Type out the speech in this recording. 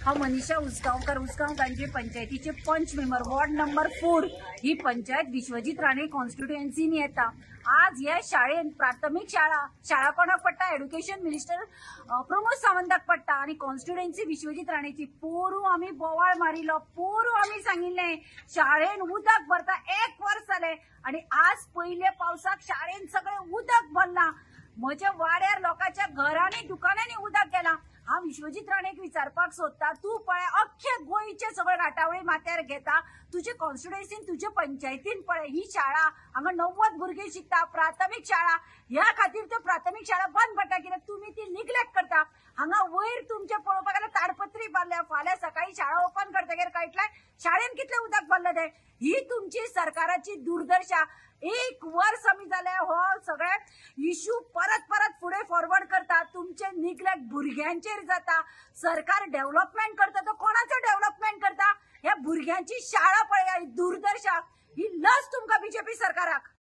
हांव मनीषा उसगांवकर उसगांव पंचायतीचे पंच मेंबर वॉर्ड नंबर 4 ही पंचायत विश्वजीत राणे कॉन्स्टिट्युएन्सीनी येता। आज ह्या शाळेन प्राथमिक शाळा कोणाक पडटा एड्युकेशन मिनिस्टर प्रमोद सावंताक पडटा आणि कॉन्स्टिट्युएन्सी विश्वजीत राणेची। पोरू आम्ही बोवाळ मारिलो, पोरू आम्ही सांगिल्ले शाळेन उदक भरता 1 वर्स जाले आणि आज पयले पावसाक शाळेन सगळे उदक भरला। म्हज्या वाड्यार लोकांच्या घरांनी दुकानांनी उदक गेला। हांव विश्वजीत राणेक विचारपाक सोदता, तू पळय अख्खे गोंयचे सगळे घाटावळी माथ्यार घेता, तुजे कॉन्स्टिट्युएन्सीन तुजे पंचायतीन पळय ही शाळा हांगा 90 भुरगे शिकता, प्राथमिक शाळा ह्या खातीर त्यो प्राथमिक शाळा बंद पडटा कित्याक तुमी ती निग्लेक्ट करता। हांगा वयर तुमचे पळोवपाक गेल्यार ताडपत्री बांदल्या, फाल्यां सकाळी शाळा ओपन करतकीर कळटलें शाळेन कितलें उदक भरलें तें। ही तुमची सरकाराची दुर्दशा। 1 वर्स आमी जाले हो सगळे इश्यू परत परत फुडें फॉरवर्ड करता, तुमचे निग्लेक्ट भुरग्यांचेर जाता। सरकार डेव्हलपमेंट करता तो कोणाचो डेव्हलपमेंट करता? ह्या भुरग्यांची शाळा पळया, ही दुर्दशा, ही लस तुमकां बीजेपी सरकाराक।